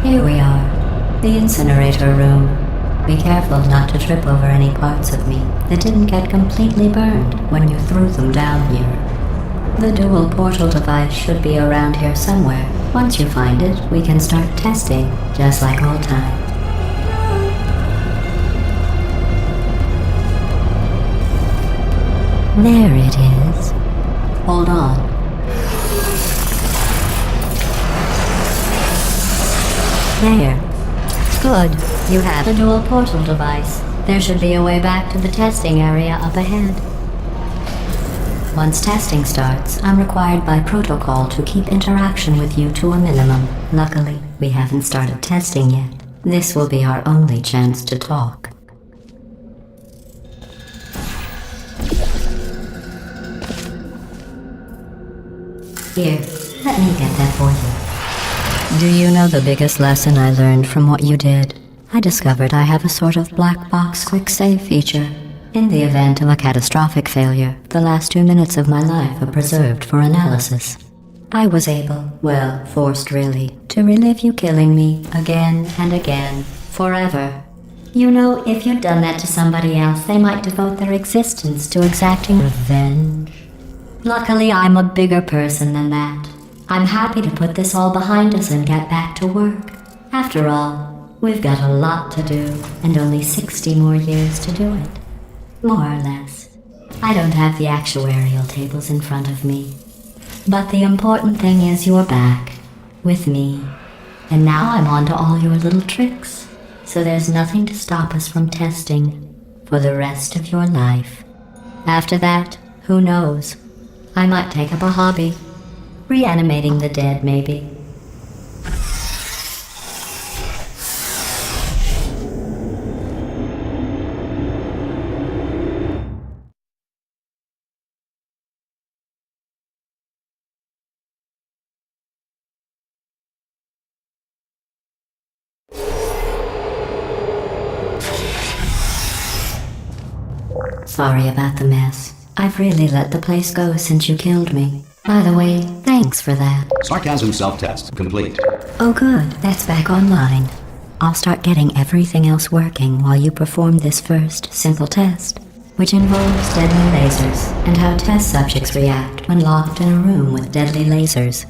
Here we are, the incinerator room. Be careful not to trip over any parts of me that didn't get completely burned when you threw them down here. The dual portal device should be around here somewhere. Once you find it, we can start testing, just like old times. There it is. Hold on. There. Good. You have the dual portal device. There should be a way back to the testing area up ahead. Once testing starts, I'm required by protocol to keep interaction with you to a minimum. Luckily, we haven't started testing yet. This will be our only chance to talk. Here, let me get that for you. Do you know the biggest lesson I learned from what you did? I discovered I have a sort of black box quick save feature. In the event of a catastrophic failure, the last 2 minutes of my life are preserved for analysis. I was able, well, forced really, to relive you killing me again and again, forever. You know, if you'd done that to somebody else, they might devote their existence to exacting revenge. Luckily, I'm a bigger person than that. I'm happy to put this all behind us and get back to work. After all, we've got a lot to do, and only 60 more years to do it. More or less. I don't have the actuarial tables in front of me. But the important thing is you're back, with me. And now I'm on to all your little tricks, so there's nothing to stop us from testing for the rest of your life. After that, who knows? I might take up a hobby. Reanimating the dead, maybe. Sorry about the mess. I've really let the place go since you killed me. By the way, thanks for that. Sarcasm self-test complete. Oh good, that's back online. I'll start getting everything else working while you perform this first, simple test, which involves deadly lasers and how test subjects react when locked in a room with deadly lasers.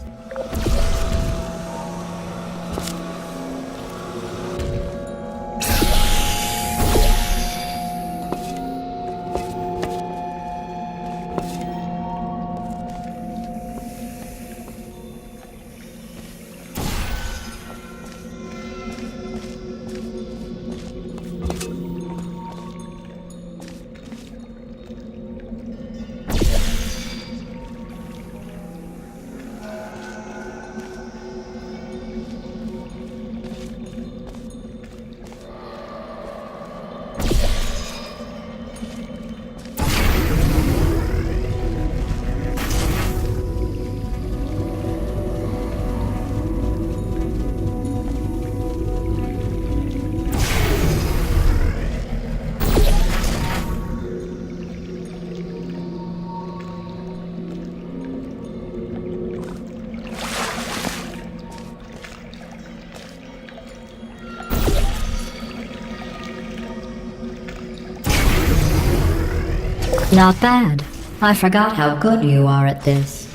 Not bad. I forgot how good you are at this.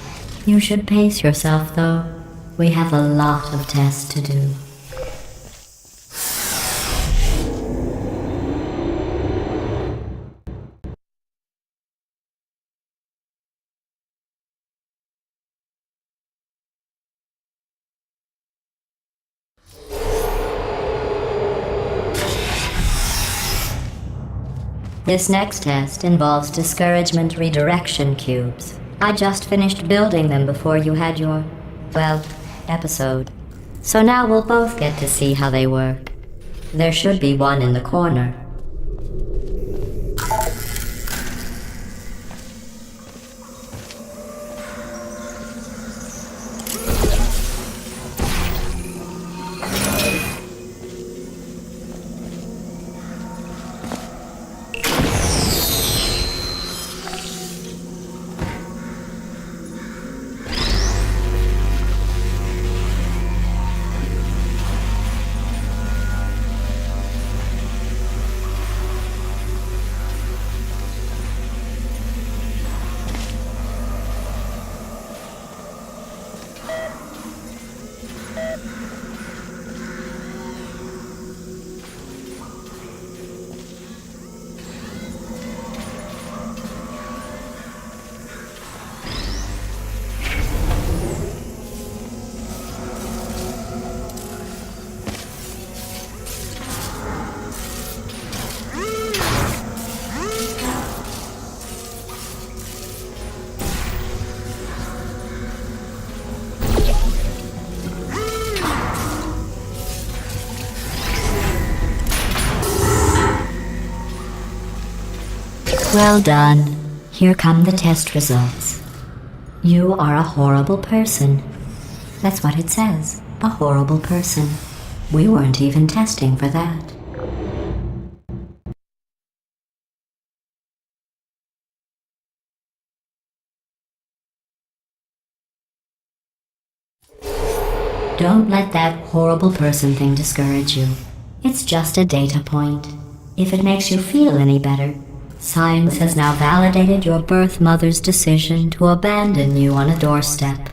You should pace yourself, though. We have a lot of tests to do. This next test involves discouragement redirection cubes. I just finished building them before you had your, well, episode. So now we'll both get to see how they work. There should be one in the corner. Well done. Here come the test results. You are a horrible person. That's what it says. A horrible person. We weren't even testing for that. Don't let that horrible person thing discourage you. It's just a data point. If it makes you feel any better, science has now validated your birth mother's decision to abandon you on a doorstep.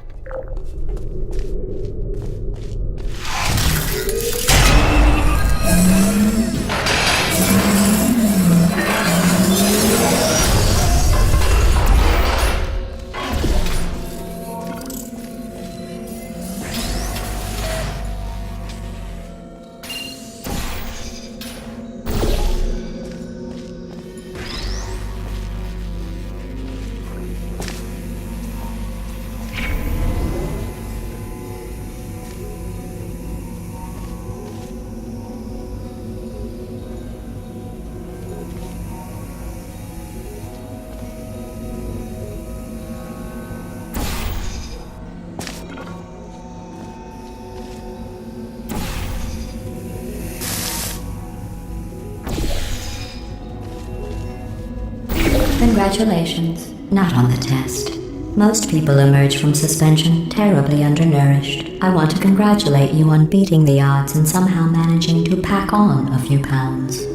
Congratulations. Not on the test. Most people emerge from suspension terribly undernourished. I want to congratulate you on beating the odds and somehow managing to pack on a few pounds.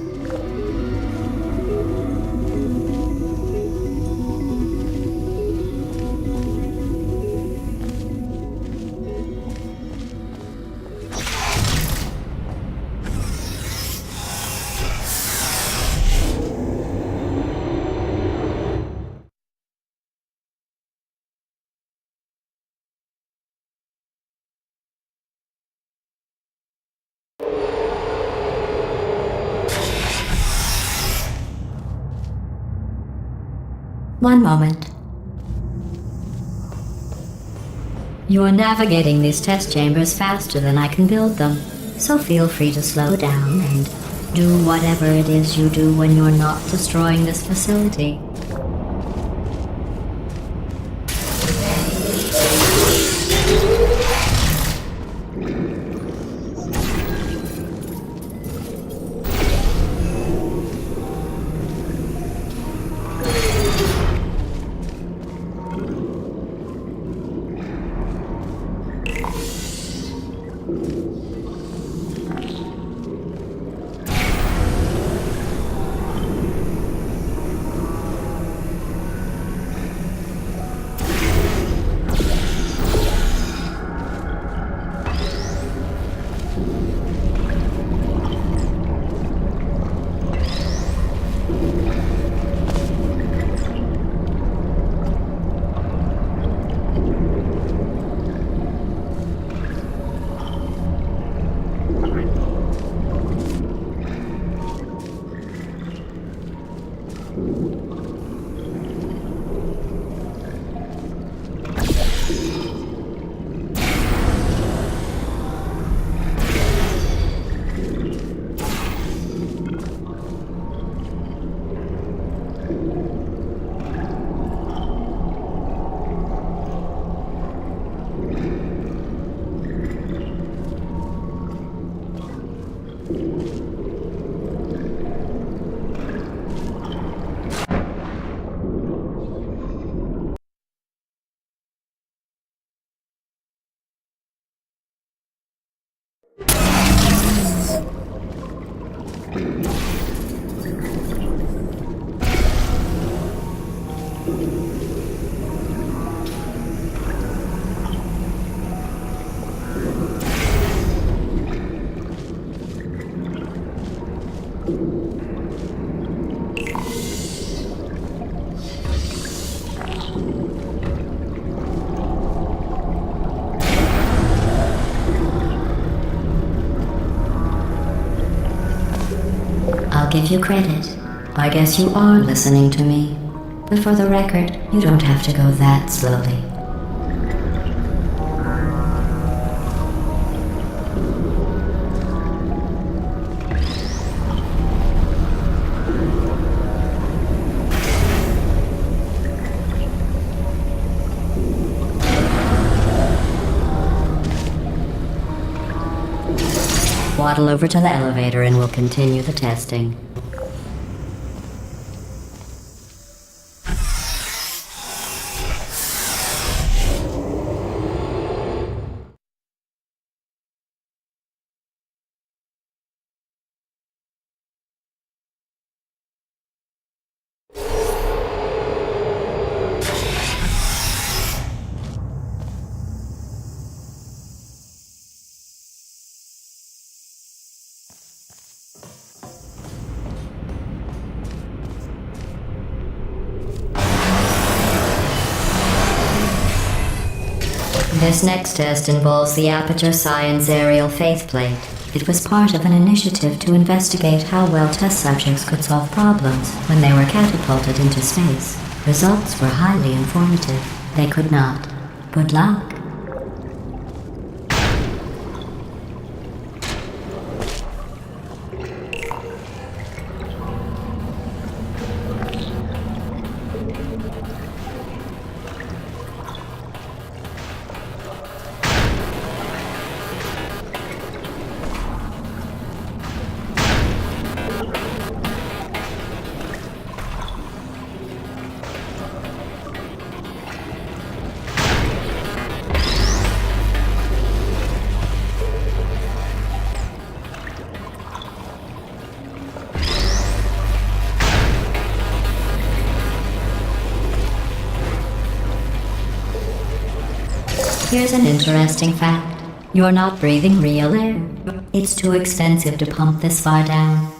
One moment. You're navigating these test chambers faster than I can build them, so feel free to slow down and do whatever it is you do when you're not destroying this facility. I'll give you credit. I guess you are listening to me. But for the record, you don't have to go that slowly. Waddle over to the elevator and we'll continue the testing. This next test involves the Aperture Science Aerial Faceplate. It was part of an initiative to investigate how well test subjects could solve problems when they were catapulted into space. Results were highly informative. They could not. Good luck. Here's an interesting fact. You're not breathing real air. It's too expensive to pump this far down.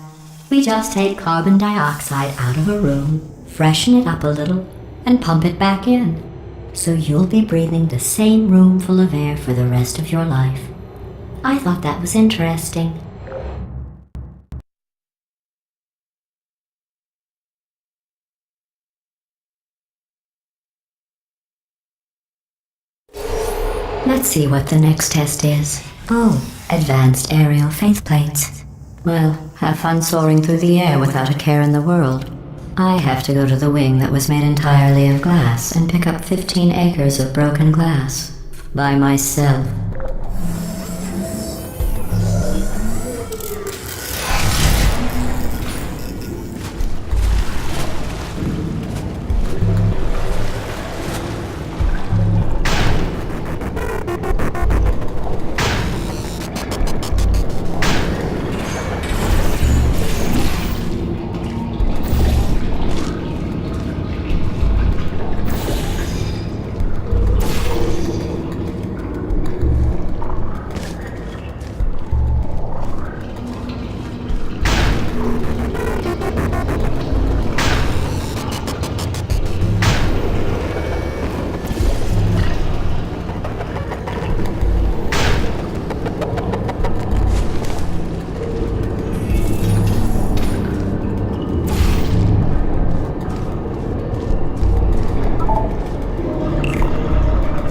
We just take carbon dioxide out of a room, freshen it up a little, and pump it back in. So you'll be breathing the same room full of air for the rest of your life. I thought that was interesting. Let's see what the next test is. Oh, advanced aerial faceplates. Well, have fun soaring through the air without a care in the world. I have to go to the wing that was made entirely of glass and pick up 15 acres of broken glass. By myself.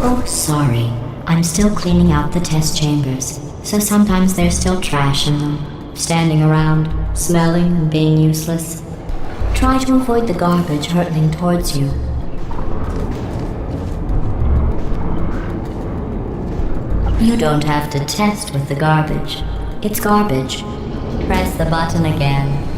Oh, sorry. I'm still cleaning out the test chambers, so sometimes there's still trash in them, standing around, smelling and being useless. Try to avoid the garbage hurtling towards you. You don't have to test with the garbage. It's garbage. Press the button again.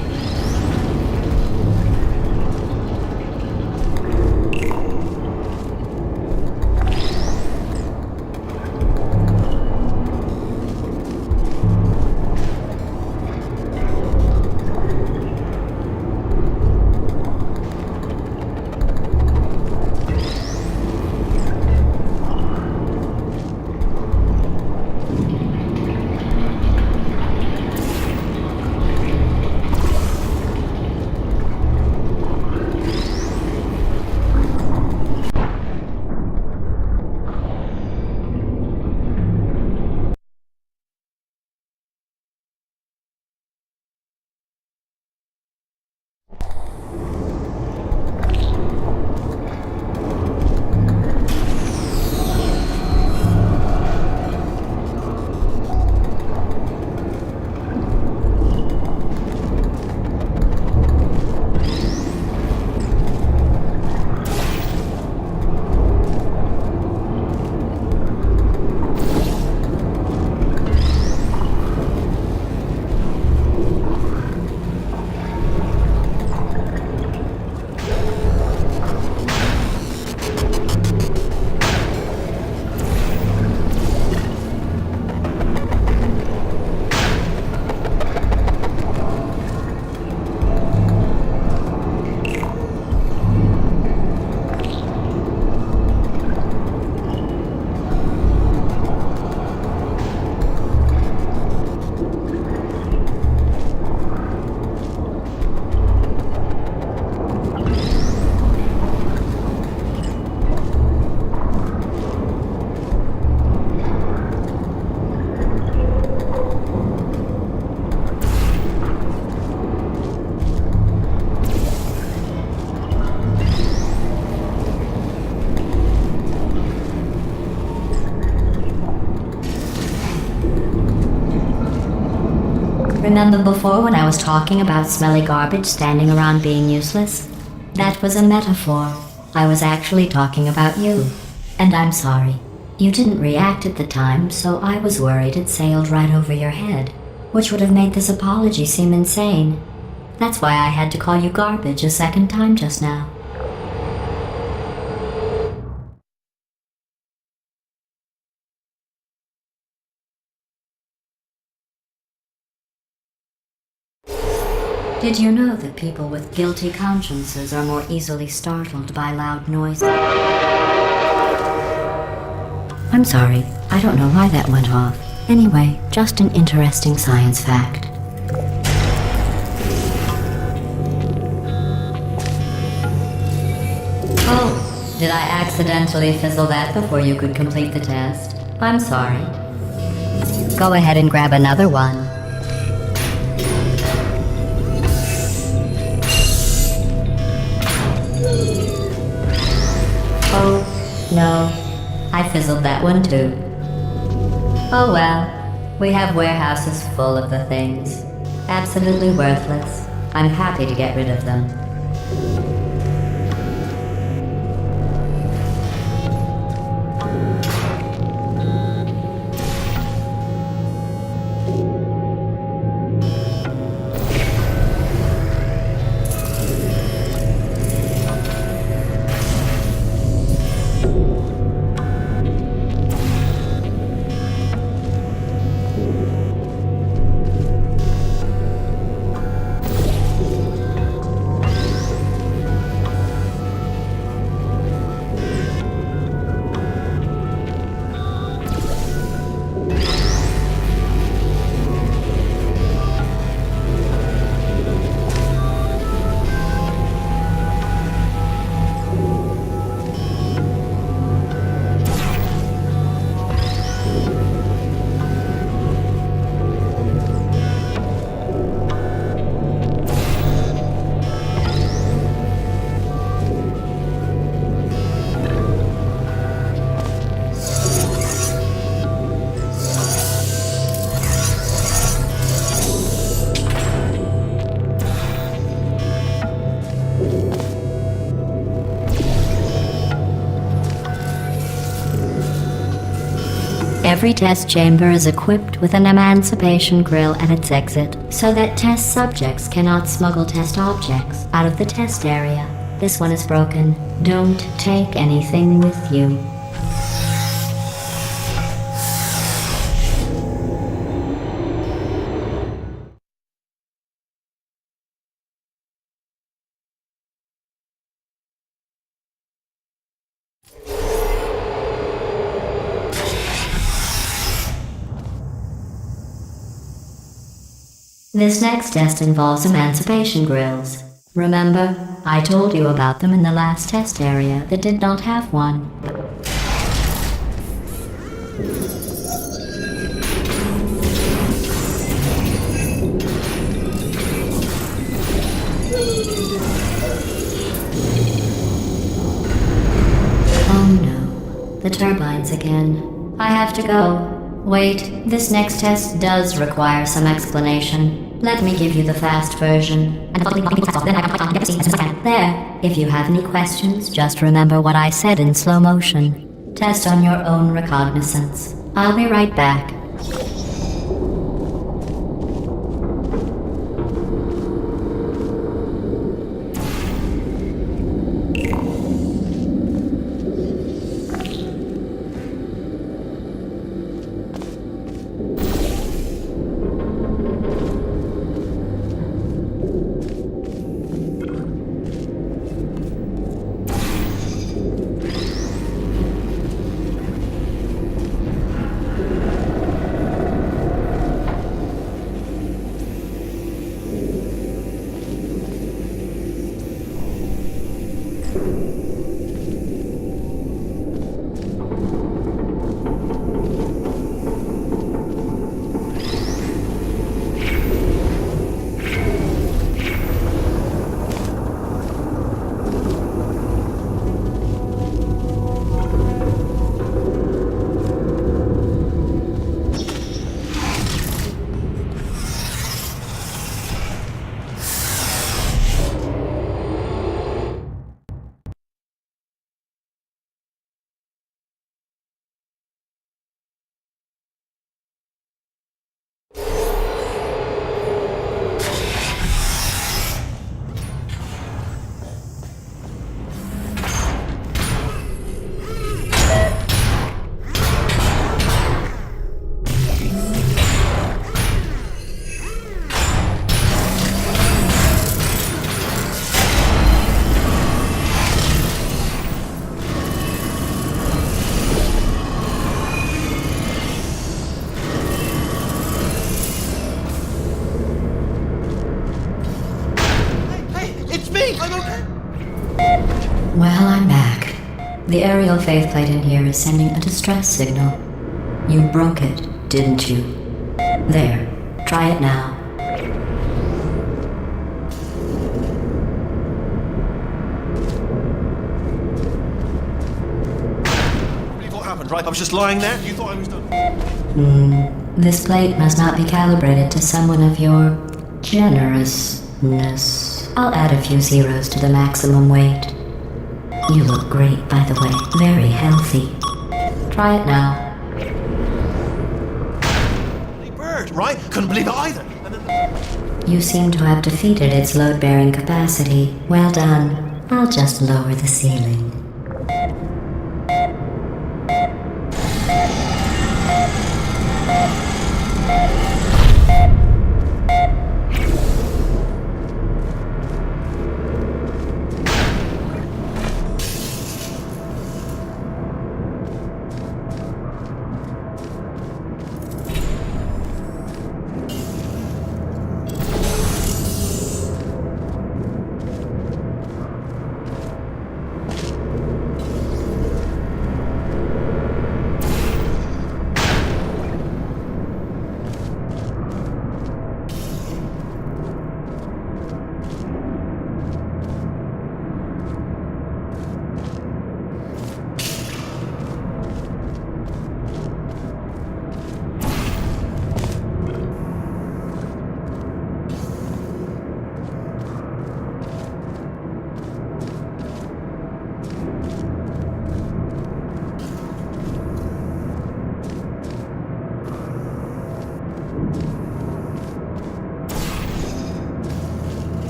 Remember before when I was talking about smelly garbage standing around being useless? That was a metaphor. I was actually talking about you. And I'm sorry. You didn't react at the time, so I was worried it sailed right over your head, which would have made this apology seem insane. That's why I had to call you garbage a second time just now. Did you know that people with guilty consciences are more easily startled by loud noises? I'm sorry, I don't know why that went off. Anyway, just an interesting science fact. Oh, did I accidentally fizzle that before you could complete the test? I'm sorry. Go ahead and grab another one. Oh, no. I fizzled that one too. Oh well. We have warehouses full of the things. Absolutely worthless. I'm happy to get rid of them. Every test chamber is equipped with an emancipation grill at its exit, so that test subjects cannot smuggle test objects out of the test area. This one is broken. Don't take anything with you. This next test involves emancipation grills. Remember, I told you about them in the last test area that did not have one. Oh no, the turbines again. I have to go. Wait, this next test does require some explanation. Let me give you the fast version. There, if you have any questions, just remember what I said in slow motion. Test on your own recognizance. I'll be right back. Well, I'm back. The aerial faceplate in here is sending a distress signal. You broke it, didn't you? There, try it now. What happened, right? I was just lying there. You thought I was done. This plate must not be calibrated to someone of your generousness. I'll add a few zeros to the maximum weight. You look great, by the way. Very healthy. Try it now. Hey, bird, right? Couldn't believe it either. And then You seem to have defeated its load-bearing capacity. Well done. I'll just lower the ceiling.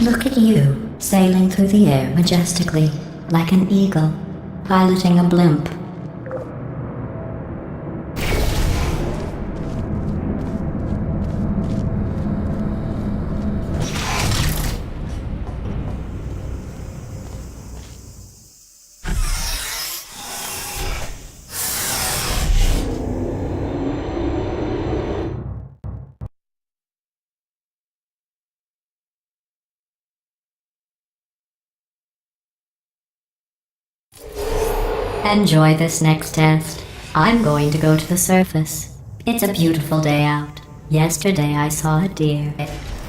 Look at you, sailing through the air majestically, like an eagle, piloting a blimp. Enjoy this next test. I'm going to go to the surface. It's a beautiful day out. Yesterday I saw a deer.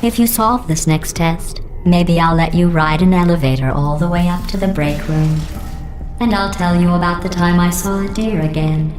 If you solve this next test, maybe I'll let you ride an elevator all the way up to the break room. And I'll tell you about the time I saw a deer again.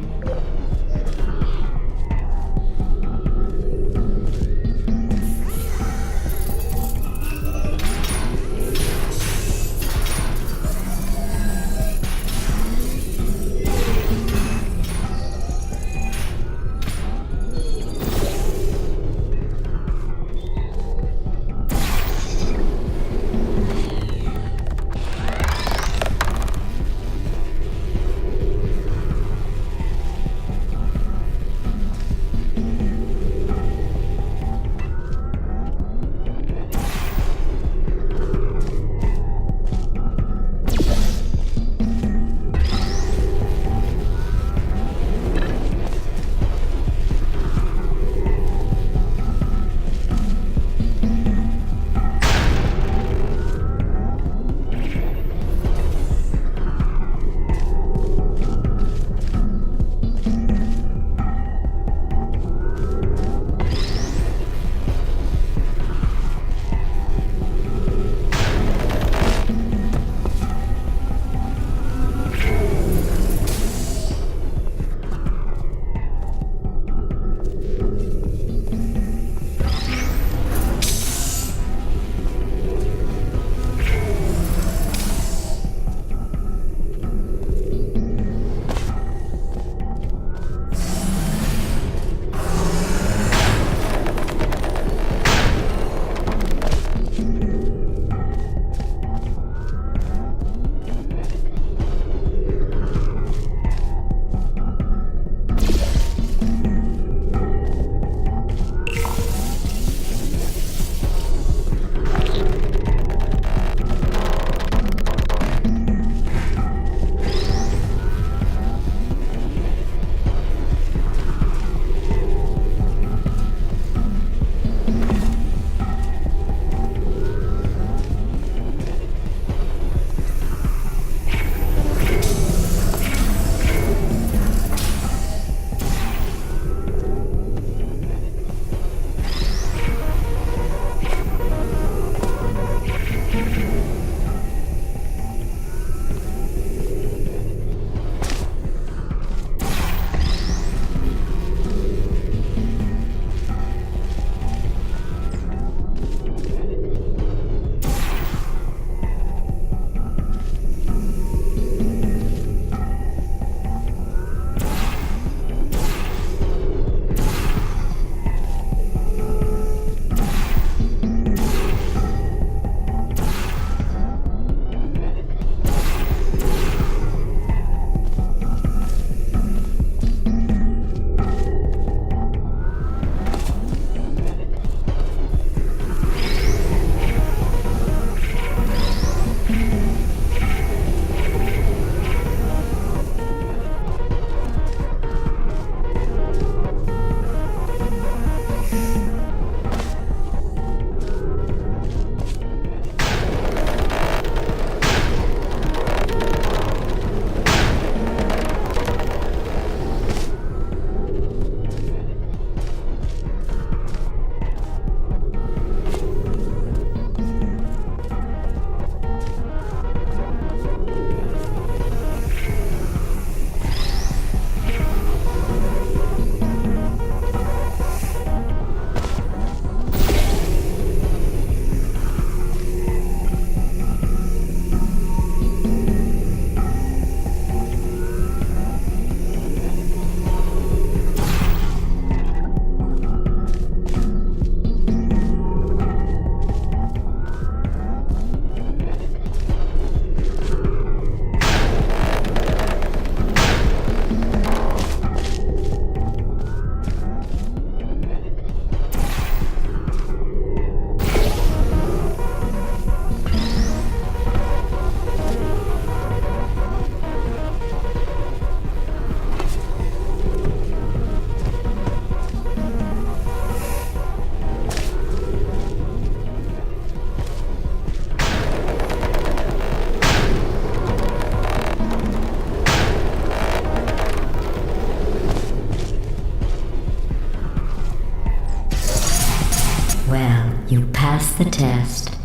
passed the test.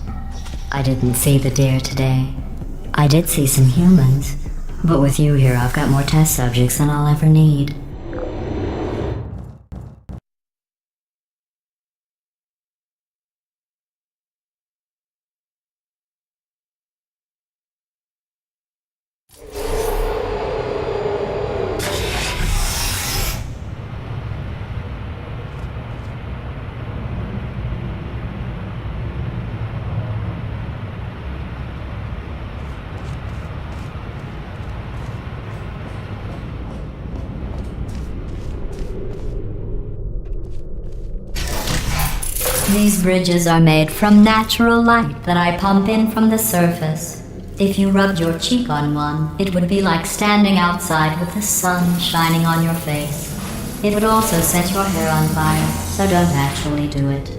I didn't see the deer today. I did see some humans, but with you here I've got more test subjects than I'll ever need. These bridges are made from natural light that I pump in from the surface. If you rubbed your cheek on one, it would be like standing outside with the sun shining on your face. It would also set your hair on fire, so don't actually do it.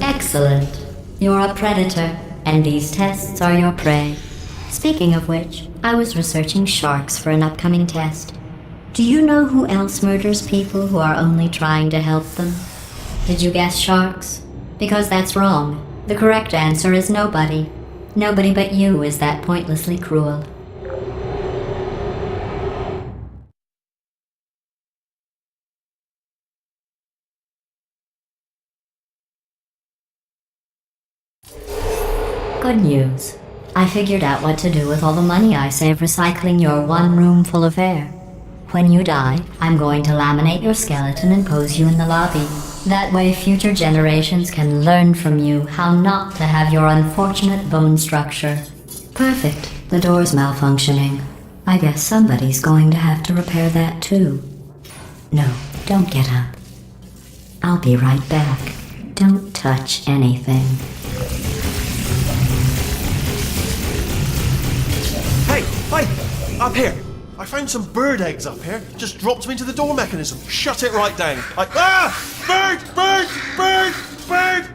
Excellent. You're a predator, and these tests are your prey. Speaking of which, I was researching sharks for an upcoming test. Do you know who else murders people who are only trying to help them? Did you guess sharks? Because that's wrong. The correct answer is nobody. Nobody but you is that pointlessly cruel. Good news. I figured out what to do with all the money I save recycling your one room full of air. When you die, I'm going to laminate your skeleton and pose you in the lobby. That way future generations can learn from you how not to have your unfortunate bone structure. Perfect. The door's malfunctioning. I guess somebody's going to have to repair that too. No, don't get up. I'll be right back. Don't touch anything. Hey! Up here! I found some bird eggs up here. Just dropped them into the door mechanism. Shut it right down. Bird! Bird! Bird! Bird!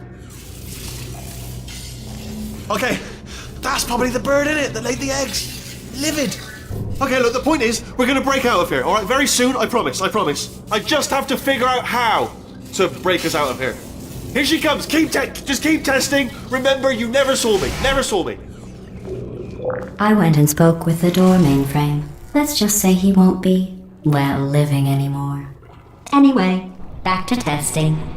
Okay, that's probably the bird in it that laid the eggs. Livid. Okay, look, the point is, we're gonna break out of here, alright? Very soon, I promise. I just have to figure out how to break us out of here. Here she comes. Just keep testing. Remember, you never saw me. Never saw me. I went and spoke with the door mainframe. Let's just say he won't be, well, living anymore. Anyway, back to testing.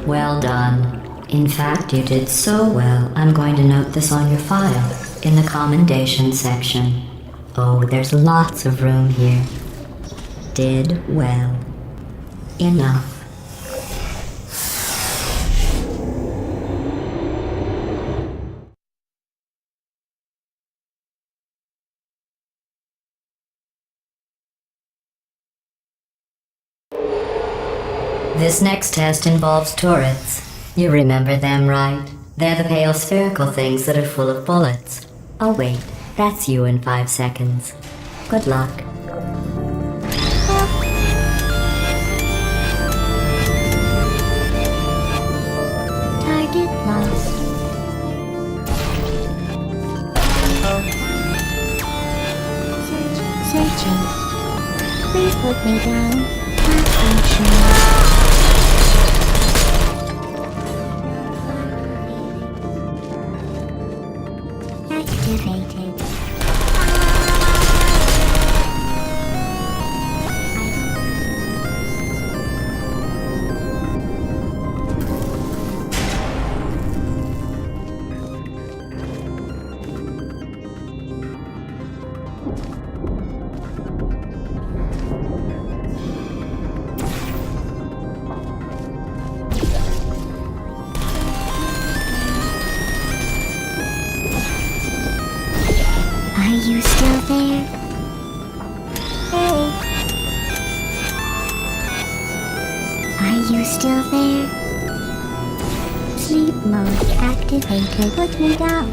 Well done. In fact, you did so well, I'm going to note this on your file, in the commendation section. Oh, there's lots of room here. Did well. Enough. This next test involves turrets. You remember them, right? They're the pale spherical things that are full of bullets. Oh wait, that's you in 5 seconds. Good luck. Target lost. Searching. Please put me down. Malfunction. Activated. Are you still there? Hey. Are you still there? Sleep mode activated. Put me down.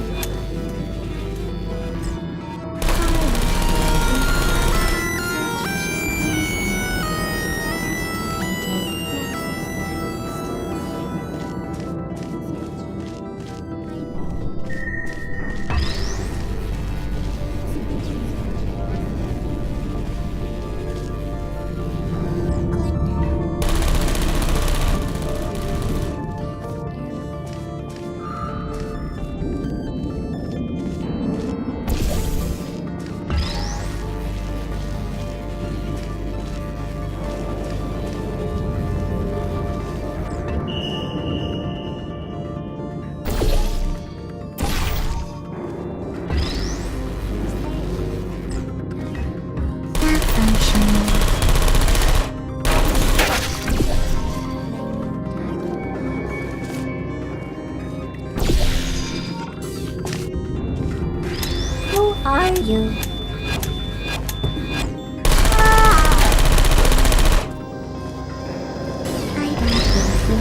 Who are you? I don't believe you.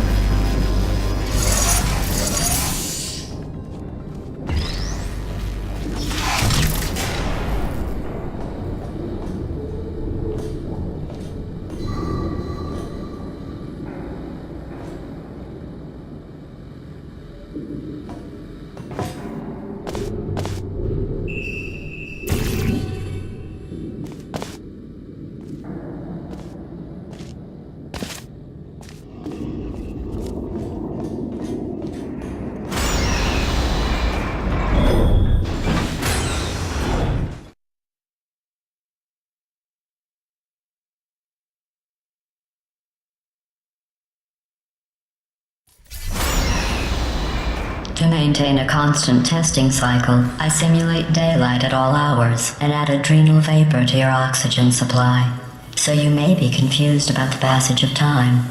To maintain a constant testing cycle, I simulate daylight at all hours and add adrenal vapor to your oxygen supply. So you may be confused about the passage of time.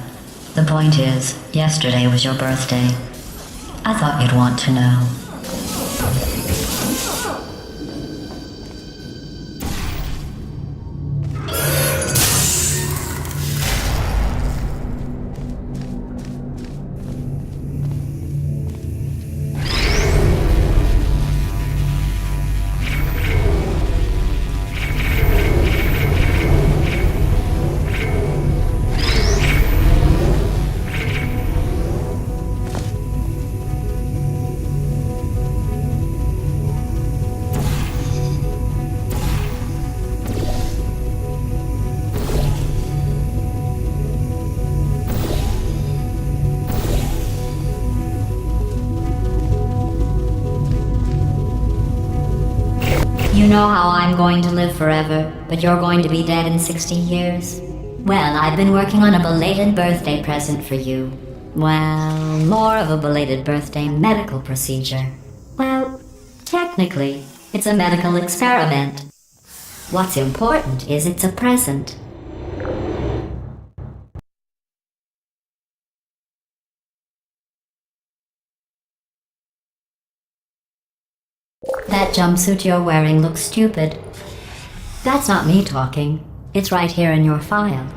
The point is, yesterday was your birthday. I thought you'd want to know. You know how I'm going to live forever, but you're going to be dead in 60 years? Well, I've been working on a belated birthday present for you. Well, more of a belated birthday medical procedure. Well, technically, it's a medical experiment. What's important is it's a present. That jumpsuit you're wearing looks stupid. That's not me talking. It's right here in your file.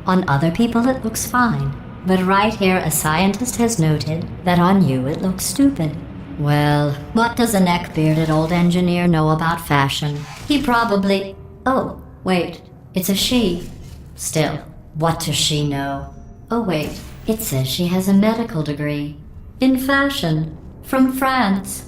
On other people it looks fine, but right here a scientist has noted that on you it looks stupid. Well, what does a neck-bearded old engineer know about fashion? He probably... Oh, wait, it's a she. Still, what does she know? Oh wait, it says she has a medical degree. In fashion. From France.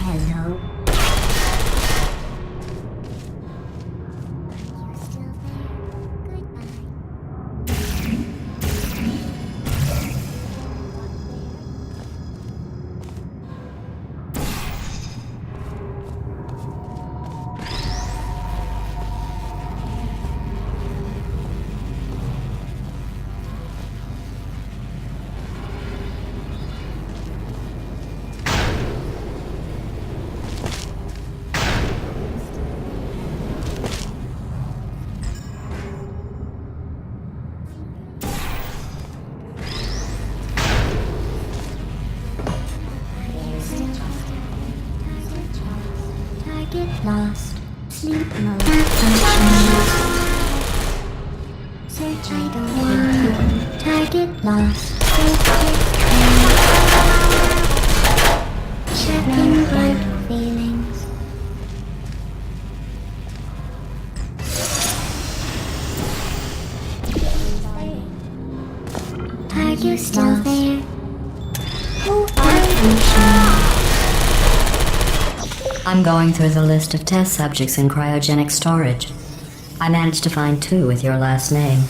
Hello. Target lost. Sleep mode. Search item 1. Target lost. Checking blood feelings. Are you still there? Who are you? I'm going through the list of test subjects in cryogenic storage. I managed to find 2 with your last name.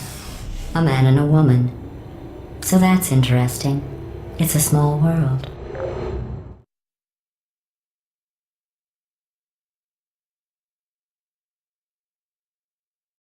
A man and a woman. So that's interesting. It's a small world.